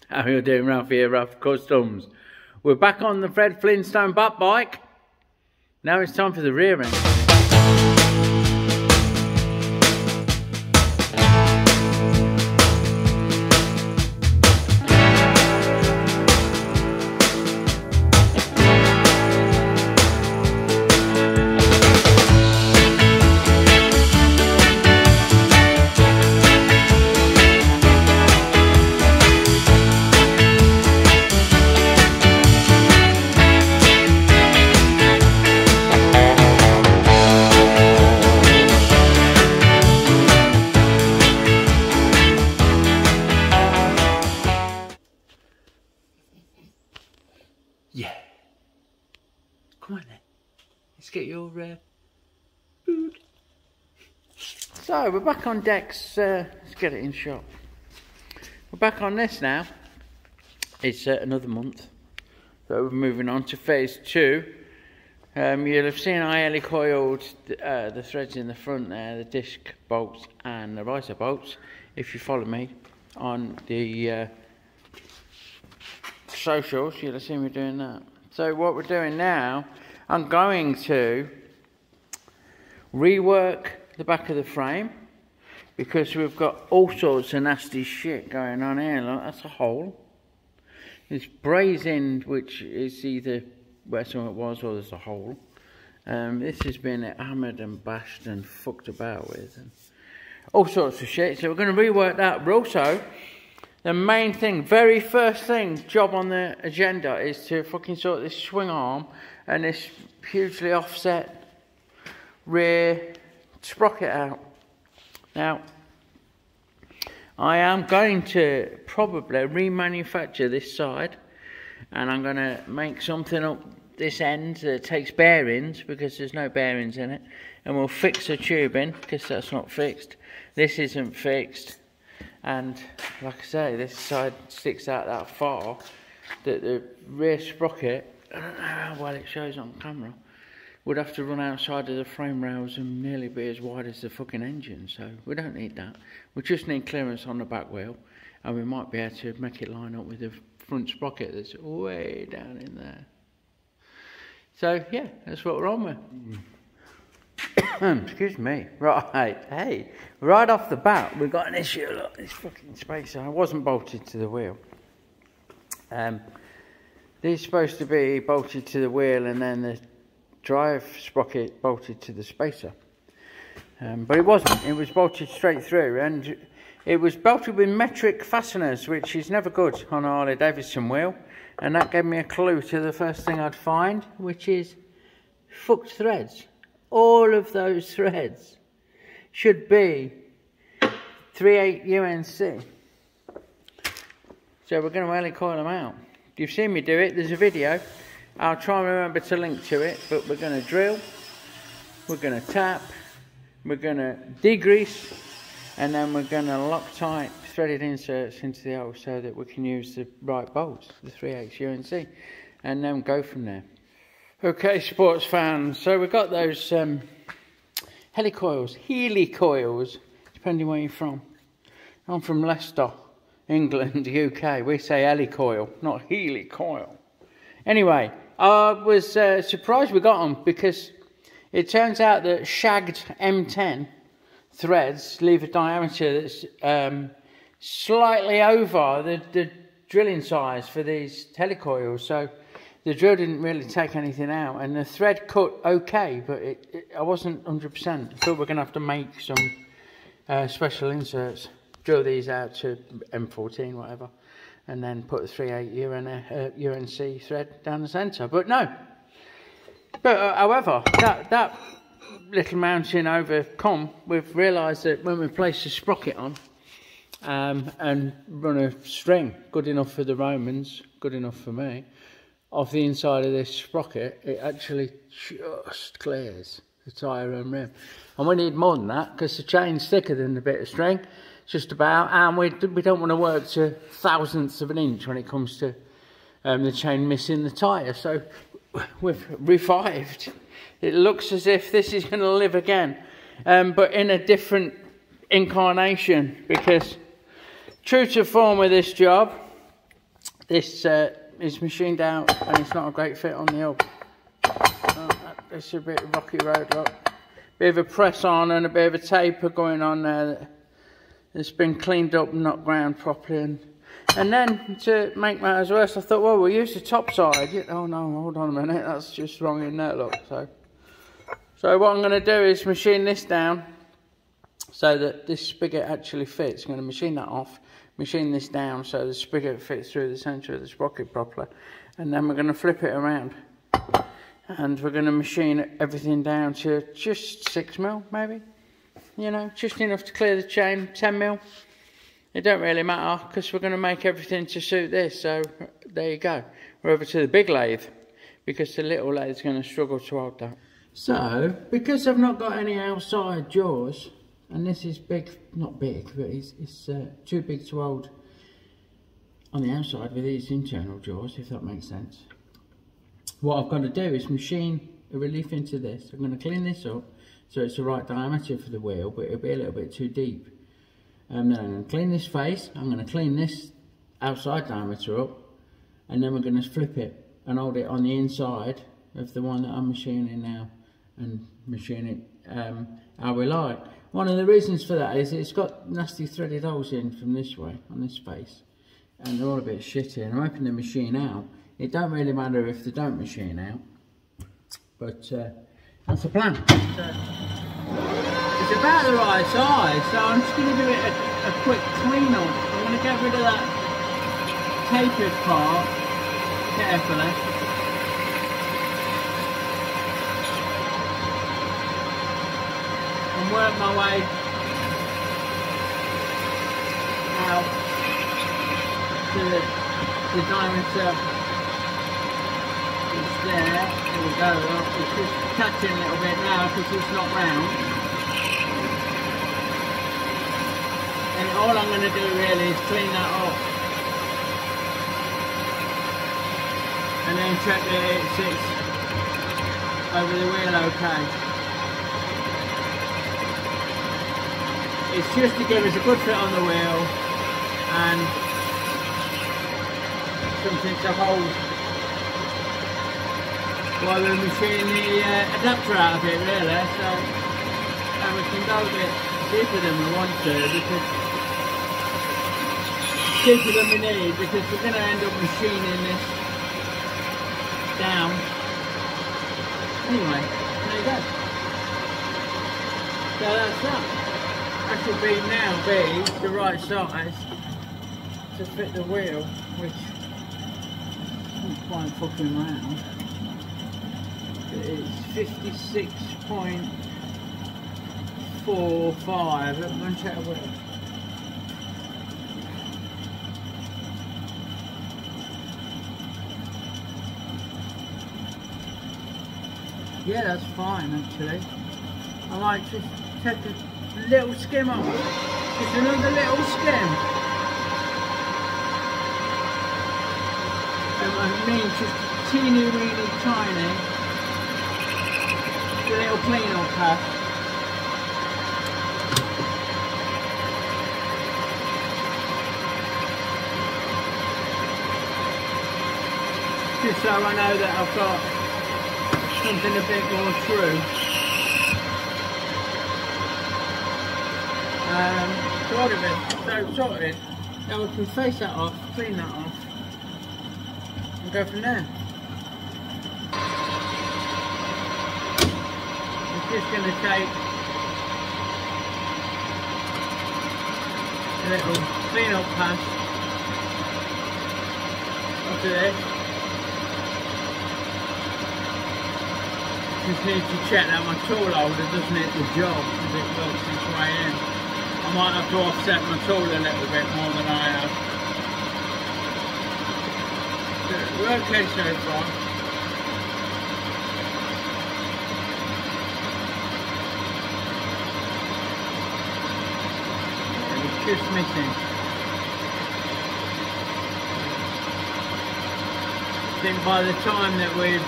How are you doing, Ralph here, Ralph Customs? We're back on the Fred Flintstone butt bike. Now it's time for the rear end. Yeah. Come on then. Let's get your food. So we're back on decks. Let's get it in shot. We're back on this now. It's another month. So we're moving on to phase 2. You'll have seen I helicoiled the threads in the front there, the disc bolts and the riser bolts. If you follow me on the socials, you'll have seen me doing that. So what we're doing now, I'm going to rework the back of the frame because we've got all sorts of nasty shit going on here. Look, that's a hole. This brazing, which is either where something was or there's a hole. This has been hammered and bashed and fucked about with and all sorts of shit. So we're going to rework that. But also, the main thing, very first thing, job on the agenda is to fucking sort this swing arm and this hugely offset rear sprocket out. Now, I am going to probably remanufacture this side and I'm going to make something up this end that takes bearings because there's no bearings in it, and we'll fix the tubing because that's not fixed. This isn't fixed. And like I say, this side sticks out that far that the rear sprocket, I don't know how well it shows on camera, would have to run outside of the frame rails and nearly be as wide as the fucking engine. So we don't need that. We just need clearance on the back wheel, and we might be able to make it line up with the front sprocket that's way down in there. So yeah, that's what we're on with. Excuse me. Right, hey, right off the bat, we've got an issue. Look, this fucking spacer. I wasn't bolted to the wheel. These are supposed to be bolted to the wheel and then the drive sprocket bolted to the spacer. But it wasn't. It was bolted straight through, and it was belted with metric fasteners, which is never good on a Harley Davidson wheel. And that gave me a clue to the first thing I'd find, which is fucked threads. All of those threads should be 3/8 UNC. So we're going to helicoil them out. You've seen me do it. There's a video. I'll try and remember to link to it. But we're going to drill. We're going to tap. We're going to degrease. And then we're going to lock tight threaded inserts into the hole so that we can use the right bolts, the 3/8 UNC. And then go from there. Okay, sports fans, so we've got those helicoils, depending where you're from. I'm from Leicester, England, UK. We say helicoil, not helicoil. Anyway, I was surprised we got them because it turns out that shagged M10 threads leave a diameter that's slightly over the drilling size for these helicoils. So the drill didn't really take anything out, and the thread cut okay, but I wasn't 100%. I thought we were going to have to make some special inserts, drill these out to M14, whatever, and then put the 3/8 UNC thread down the centre. But no. But however, that little mountain overcome, we've realised that when we place the sprocket on and run a string, good enough for the Romans, good enough for me, off the inside of this sprocket, it actually just clears the tyre and rim. And we need more than that because the chain's thicker than the bit of string, just about, and we don't want to work to thousandths of an inch when it comes to the chain missing the tyre. So we've revived. It looks as if this is going to live again, but in a different incarnation, because true to form with this job, this is machined out and it's not a great fit on the hub. It's a bit rocky road, look. Bit of a press on and a bit of a taper going on there that's been cleaned up and not ground properly. And then to make matters worse, I thought, well, we'll use the top side. Oh no, hold on a minute, that's just wrong in there, look. So what I'm going to do is machine this down so that this spigot actually fits. I'm going to machine that off, machine this down so the spigot fits through the centre of the sprocket properly. And then we're going to flip it around. And we're going to machine everything down to just 6mm, maybe. You know, just enough to clear the chain, 10mm. It don't really matter because we're going to make everything to suit this. So there you go. We're over to the big lathe because the little lathe is going to struggle to hold that. So because I've not got any outside jaws, and this is big, not big, but it's too big to hold on the outside with these internal jaws, if that makes sense. What I've got to do is machine a relief into this. I'm going to clean this up so it's the right diameter for the wheel, but it'll be a little bit too deep. And then I'm going to clean this face, I'm going to clean this outside diameter up, and then we're going to flip it and hold it on the inside of the one that I'm machining now and machine it how we like. One of the reasons for that is it's got nasty threaded holes in from this way, on this face, and they're all a bit shitty, and I'm hoping they machine out. It don't really matter if they don't machine out, but that's the plan. It's about the right size, so I'm just going to do it a quick clean up. I'm going to get rid of that tapered part carefully. And work my way out to the diameter. It's there we go. It's just catching a little bit now because it's not round. And all I'm going to do really is clean that up. And then check that it sits over the wheel okay. It's just to give us a good fit on the wheel and something to hold while we're machining the adapter out of it, really, so and we can go a bit deeper than we want to, because deeper than we need, because we're going to end up machining this down. Anyway, there you go. So that's that. That should now be the right size to fit the wheel, which isn't quite fucking round. It's 56.45. Let me check the wheel. Yeah, that's fine actually. I might just take a little skim off. Just another little skim. I mean just teeny weeny tiny. A little clean up path. Just so I know that I've got something a bit more true. So sorted. Now we can face that off, clean that off, and go from there. Just going to take a little clean up pass onto this. Just need to check that my tool holder doesn't hit the job as it works its way in. I might have to offset my tool a little bit more than I have. But we're okay so far. Just missing. I think by the time that we've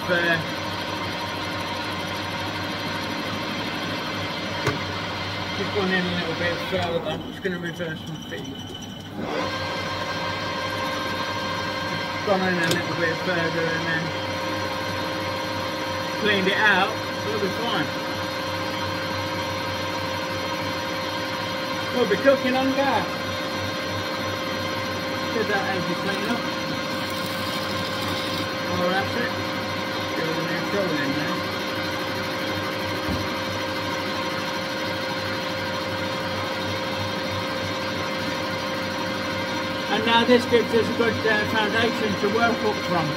just gone in a little bit further, I'm just going to reverse my feet. gone in a little bit further and then cleaned it out, it'll be fine. We'll be cooking on gas. Give that empty clean up. Oh, that's it. Get all the new fuel in there. And now this gives us a good foundation to work up from.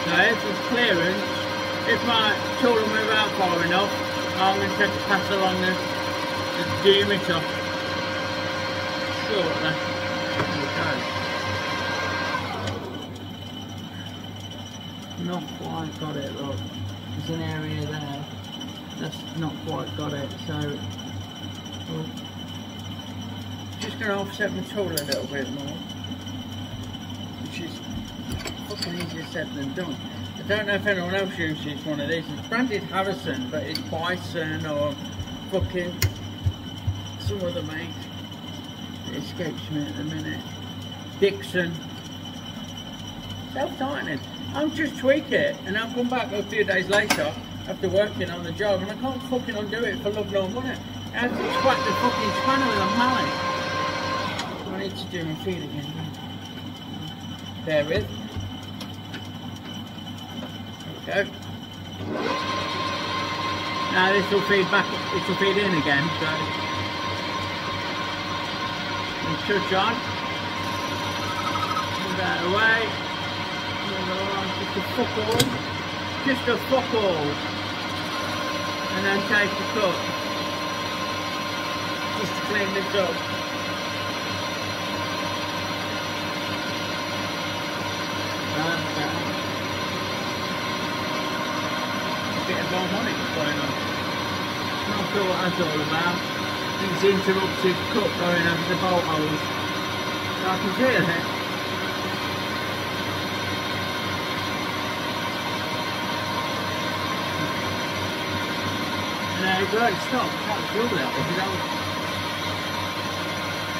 Now if it's clearance, if my tool will move out far enough, I'm going to take a pass along the diameter shortly. Not quite got it, look. There's an area there that's not quite got it, so well, just going to offset my tool a little bit more, which is fucking easier said than done. I don't know if anyone else uses one of these. It's branded Harrison, but it's Bison or fucking some other make. It escapes me at the minute. Dixon. Self-tightening. I'll just tweak it and I'll come back a few days later after working on the job and I can't fucking undo it for love nor money. I have to squat the fucking spanner with a mallet. I need to do my feet again. Bear with. There we go. Now this will feed back, this will feed in again, so and touch on. Move that away. Just a fuck all. Just a fuck all. And then take the cut. Just to clean this up. A bit of harmonics going on. Not sure what that's all about. It's interrupted cut going over the bolt holes. So I can feel it. There you go, it stopped. That was lovely.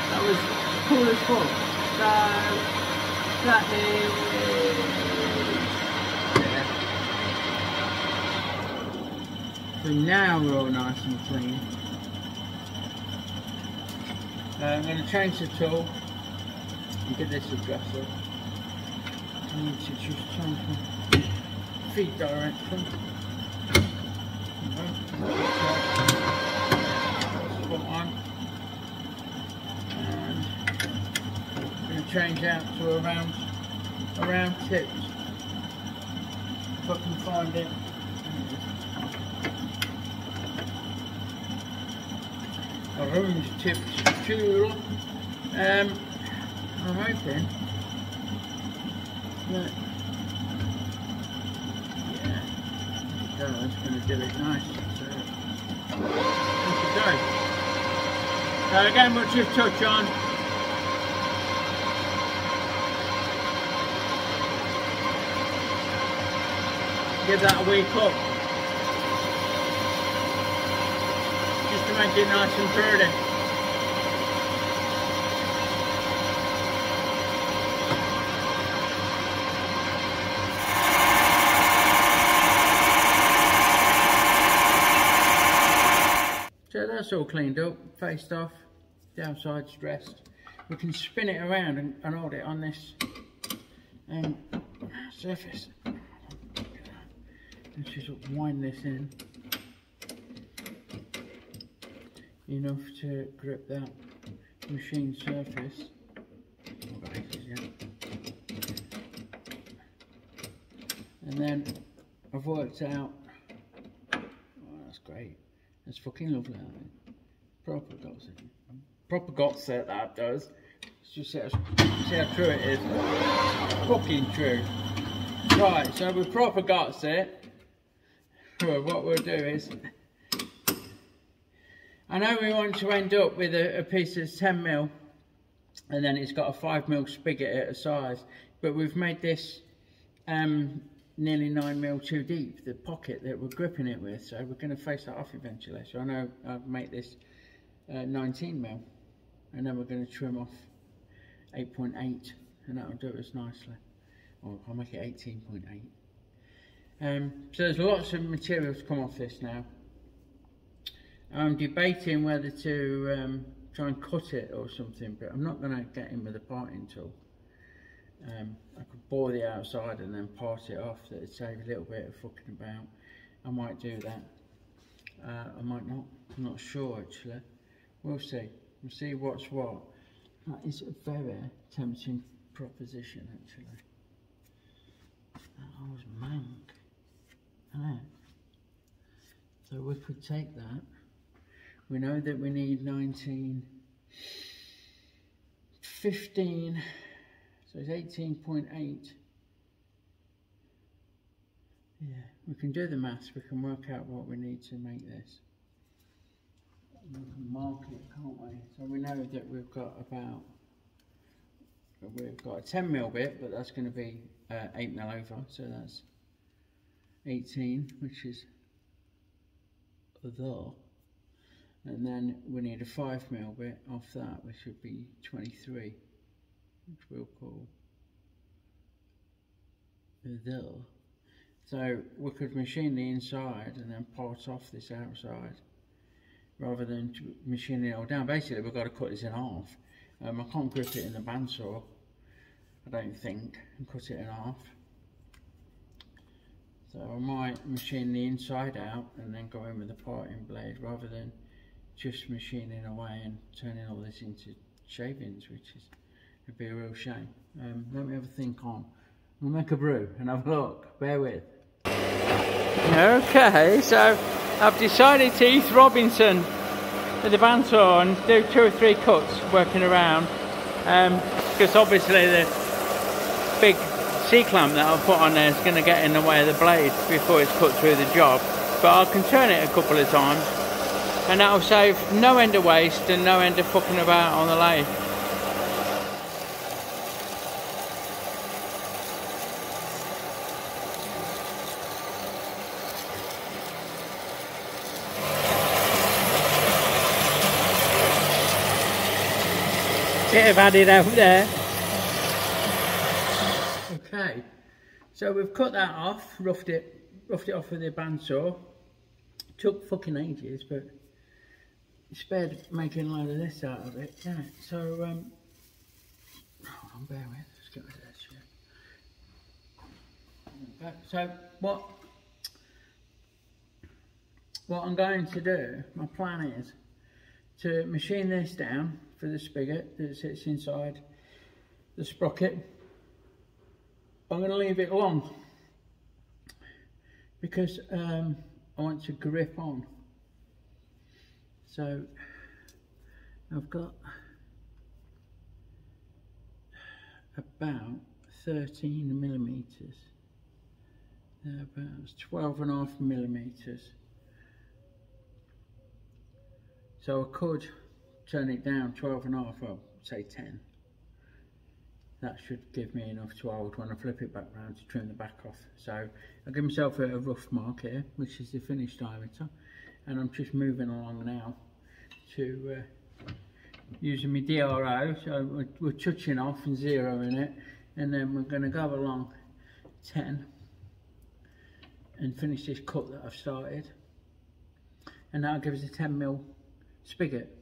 That was cool as fuck. So that is there. So now we're all nice and clean. I'm going to change the tool and get this adjusted. I need to just change my feet direction. Spot on. And I'm going to change out to around tips if I can find it. A round tipped tool. I'm hoping that that's going to do it nice. So, off we go. So again, we'll just touch on. Give that a wee cut. Just to make it nice and pretty. So that's all cleaned up, faced off, downside's dressed. We can spin it around and hold it on this surface. Let's just wind this in enough to grip that machine surface. And then I've worked out, oh, that's great. That's fucking lovely, isn't it? Proper got it. Proper got it, that does. Let's just see how true it is. Fucking true. Right, so we proper got it. Well, what we'll do is, I know we want to end up with a piece that's 10mm, and then it's got a 5mm spigot at a size, but we've made this nearly 9mm too deep, the pocket that we're gripping it with, so we're going to face that off eventually. So I know I'll make this 19mm, and then we're going to trim off 8.8, and that'll do us nicely. Or I'll make it 18.8. So there's lots of material to come off this now. I'm debating whether to try and cut it or something, but I'm not going to get in with a parting tool. I could bore the outside and then part it off. That'd save a little bit of fucking about. I might do that. I might not. I'm not sure actually. We'll see. We'll see what's what. That is a very tempting proposition actually. That was mank. Ah. So we could take that. We know that we need 19, 15, so it's 18.8. Yeah, we can do the maths, we can work out what we need to make this. We can mark it, can't we? So we know that we've got a 10mm bit, but that's going to be 8mm over, so that's 18, which is there. And then we need a 5mm bit off that, which would be 23, which we'll call there. So we could machine the inside and then part off this outside, rather than machining it all down. Basically, we've got to cut this in half. I can't grip it in the bandsaw, I don't think, and cut it in half. So I might machine the inside out and then go in with the parting blade, rather than just machining away and turning all this into shavings, which would be a real shame. Let me have a think on. We'll make a brew and have a look. Bear with. Okay, so I've decided to Heath Robinson with the bandsaw and do 2 or 3 cuts working around, because obviously the big C-clamp that I'll put on there is going to get in the way of the blade before it's cut through the job. But I can turn it a couple of times, and that'll save no end of waste and no end of fucking about on the lathe. Bit of added out there. Okay, so we've cut that off, roughed it off with the bandsaw. Took fucking ages, but spared making a load of this out of it. Yeah, so hold on, bear with. Let's get rid of this shit. So what I'm going to do, my plan is to machine this down for the spigot that sits inside the sprocket. I'm going to leave it long because I want to grip on. So I've got about 13mm, thereabouts, 12.5mm. So I could turn it down 12.5, well, say 10. That should give me enough to hold when I flip it back round to trim the back off. So I'll give myself a rough mark here, which is the finished diameter, and I'm just moving along now to using my DRO. So we're touching off and zeroing it, and then we're going to go along 10 and finish this cut that I've started, and that'll give us a 10mm spigot,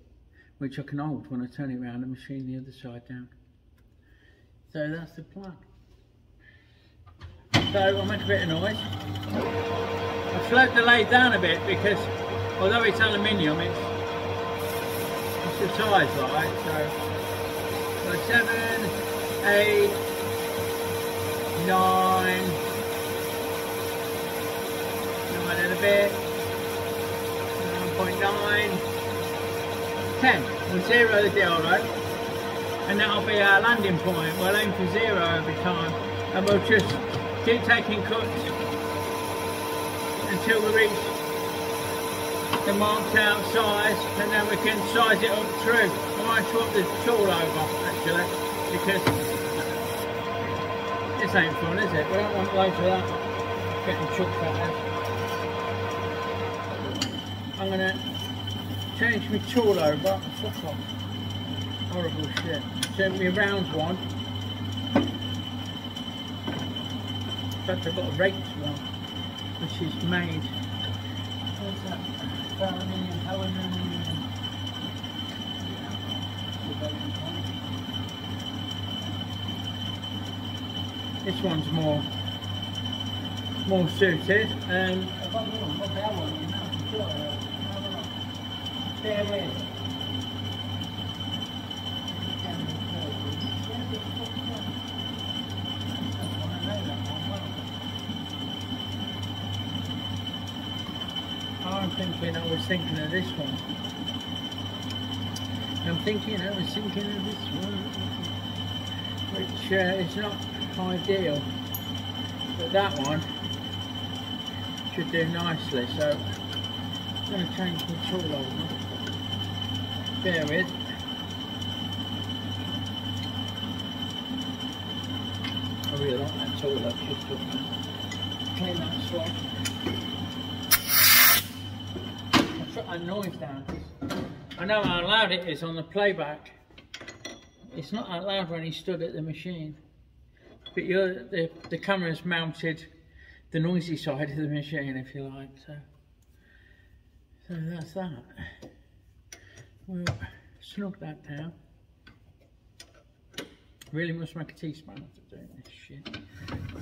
which I can hold when I turn it around and machine the other side down. So that's the plan. So I'll make a bit of noise. I've slowed the lathe down a bit because although it's aluminium, it's the size, right? So 7, 8, 9 and a bit, 9.9, 10. We'll zero the DRO. And that'll be our landing point. We'll aim for 0 every time, and we'll just keep taking cuts until we reach the marked out size, and then we can size it up through. I might swap the tool over actually, because this ain't fun, is it? We don't want loads of that getting chucked at us. I'm going to change my tool over. Fuck off. Horrible shit. Sent me a round one. In fact, I've got a raked one, which is made. What's that? Aluminium. This one's more suited. There with. I was thinking of this one. I'm thinking I was thinking of this one, which is not ideal, but that one should do nicely. So I'm going to change the tool over. Bear with. I really like that tool I've just took out. Clean that swap. Shut that noise down. I know how loud it is on the playback. It's not that loud when he stood at the machine. But the camera's mounted the noisy side of the machine, if you like. So that's that. We'll snug that down. Really must make a teaspoon after doing this shit.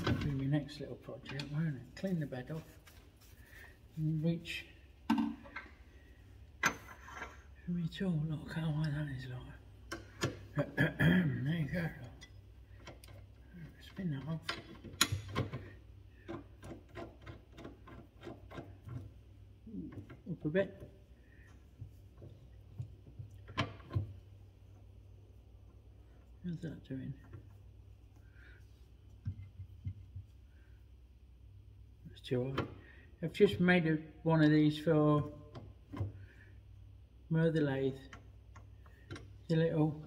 That'll be my next little project, won't it? Clean the bed off and reach. Me too, look how high that is like. There you go. Spin that off. Up a bit. How's that doing? That's too high. I've just made one of these for the lathe, the little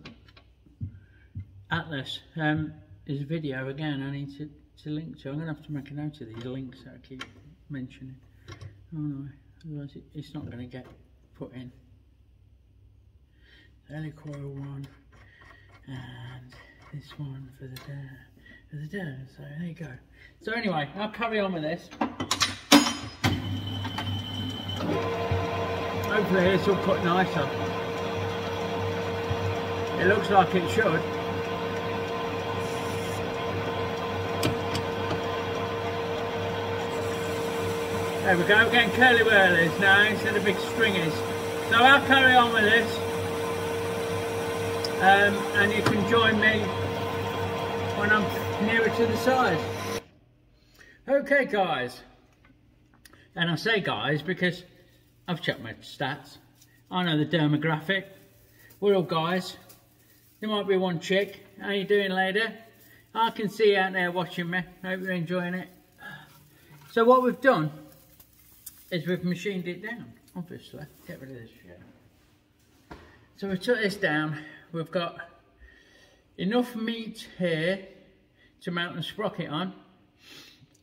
atlas. There's a video again I need to link to. I'm going to have to make a note of these links that I keep mentioning. Oh no, otherwise it's not going to get put in. The helicoil one and this one for the dare. So there you go. So anyway, I'll carry on with this. Hopefully this will cut nicer. It looks like it should. There we go, getting curly whirlies now instead of big stringies. So I'll carry on with this. And you can join me when I'm nearer to the size. Okay guys. And I say guys because I've checked my stats. I know the demographic. We're all guys. There might be one chick. How you doing, lady? I can see you out there watching me. Hope you're enjoying it. So what we've done is we've machined it down, obviously. Get rid of this shit. So we took this down. We've got enough meat here to mount the sprocket on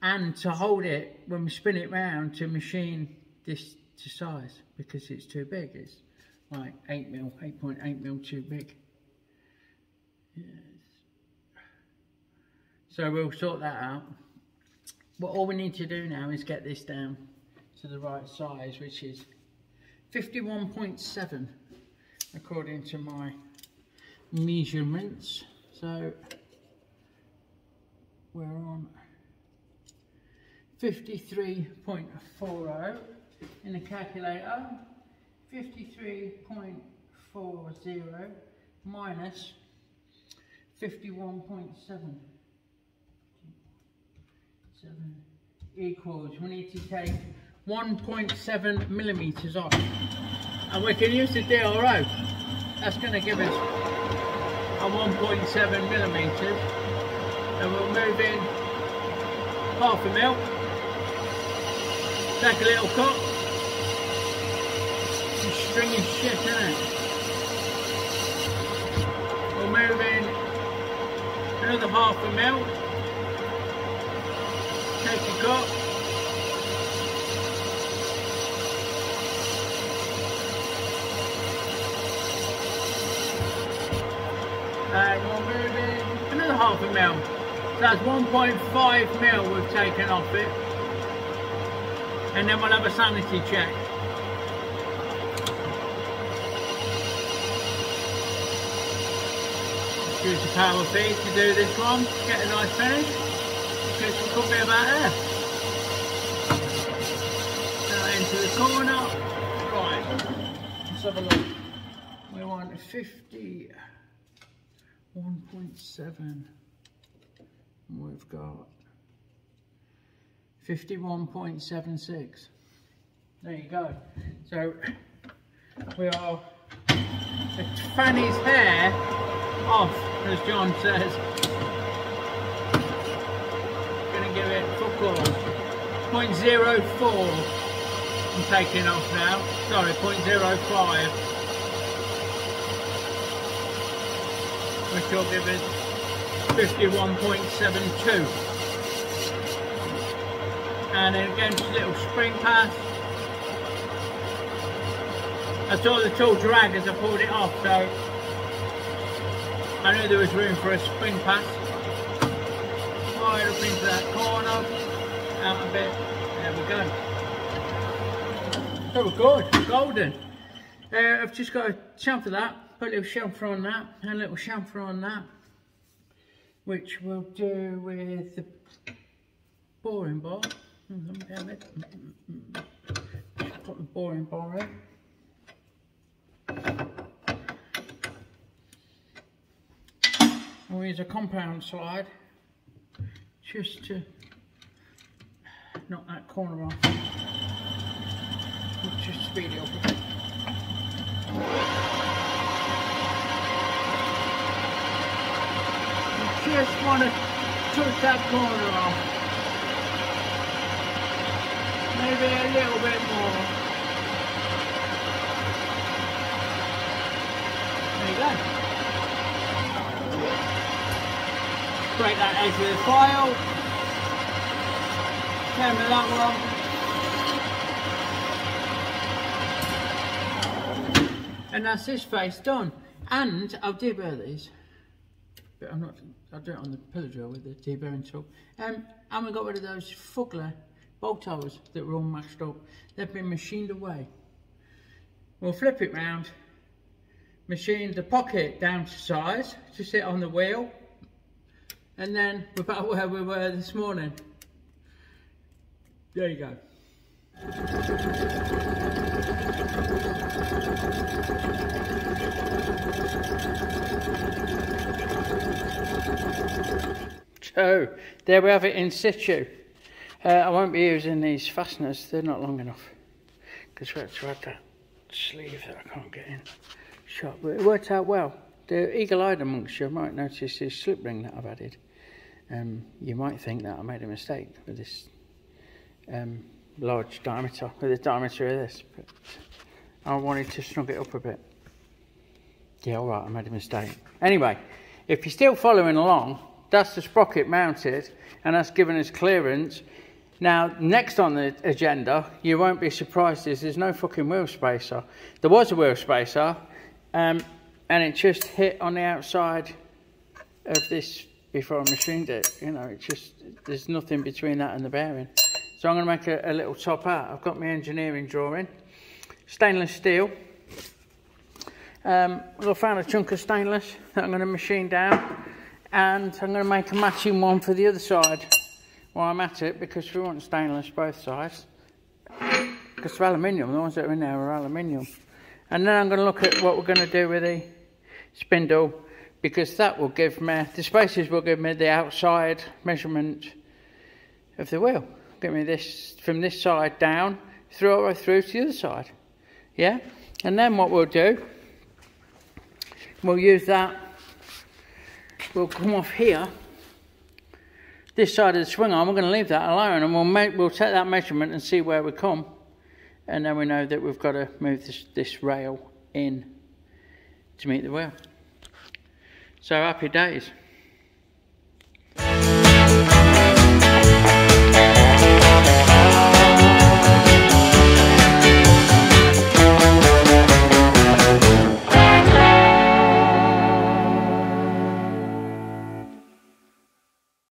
and to hold it when we spin it round to machine this to size, because it's too big. It's like 8.8mm too big. Yes. So we'll sort that out. But all we need to do now is get this down to the right size, which is 51.7 according to my measurements. So we're on 53.40 in the calculator. 53.40 minus 51.7 equals, we need to take 1.7 millimeters off, and we can use the DRO. That's going to give us a 1.7 millimeters, and we'll move in half a mil. Take a little cut. Some stringy shit, isn't it? We'll move in another half a mil. Take a cut. And we'll move in another half a mil. So that's 1.5 mil we've taken off it. And then we'll have a sanity check. Use the power feed to do this one, get a nice finish, because it could be about there. Now into the corner. Right, let's have a look. We want 51.7. We've got 51.76. There you go. So we are a fanny's hair off, as John says. Gonna give it fuck all. 0.04 I'm taking off now. Sorry, 0.05. Which will give it 51.72. And then again, just a little spring pass. I saw the tool drag as I pulled it off, so I knew there was room for a spring pass. Right up into that corner, out a bit, there we go. So we're good, golden. I've just got to chamfer that, put a little chamfer on that, and a little chamfer on that, which we'll do with the boring bar. Damn it. Just put the boring bar in. We'll use a compound slide just to knock that corner off. Just speed it up a bit. You just want to touch that corner off. Maybe a little bit more. There you go. Break that edge with a file. Same with that one. And that's this face done. And I'll deburr these. But I'll do it on the pillar drill with the deburring tool. And we got rid of those Fugler bolt holes that were all mashed up. They've been machined away. We'll flip it round, machine the pocket down to size to sit on the wheel, and then we're about where we were this morning. There you go. So there we have it in situ. I won't be using these fasteners, they're not long enough, because we had to add that sleeve that I can't get in shot, but it worked out well. The eagle-eyed amongst you might notice this slip ring that I've added. You might think that I made a mistake with this large diameter, with the diameter of this, but I wanted to snug it up a bit. Yeah, alright, I made a mistake. Anyway, if you're still following along, that's the sprocket mounted, and that's given us clearance. Now, next on the agenda, you won't be surprised, there's no fucking wheel spacer. There was a wheel spacer, and it just hit on the outside of this before I machined it. You know, it's just, there's nothing between that and the bearing. So I'm going to make a little top out. I've got my engineering drawing. Stainless steel. I found a chunk of stainless that I'm going to machine down, and I'm going to make a matching one for the other side while I'm at it, because we want stainless both sides, because they're aluminium. The ones that are in there are aluminium. And then I'm going to look at what we're going to do with the spindle, because that will give me, the spacers will give me the outside measurement of the wheel. Give me this from this side down, all the way through to the other side. Yeah? And then what we'll do, we'll use that, we'll come off here, this side of the swing arm, we're going to leave that alone, and we'll take that measurement and see where we come, and then we know that we've got to move this rail in to meet the wheel. So happy days.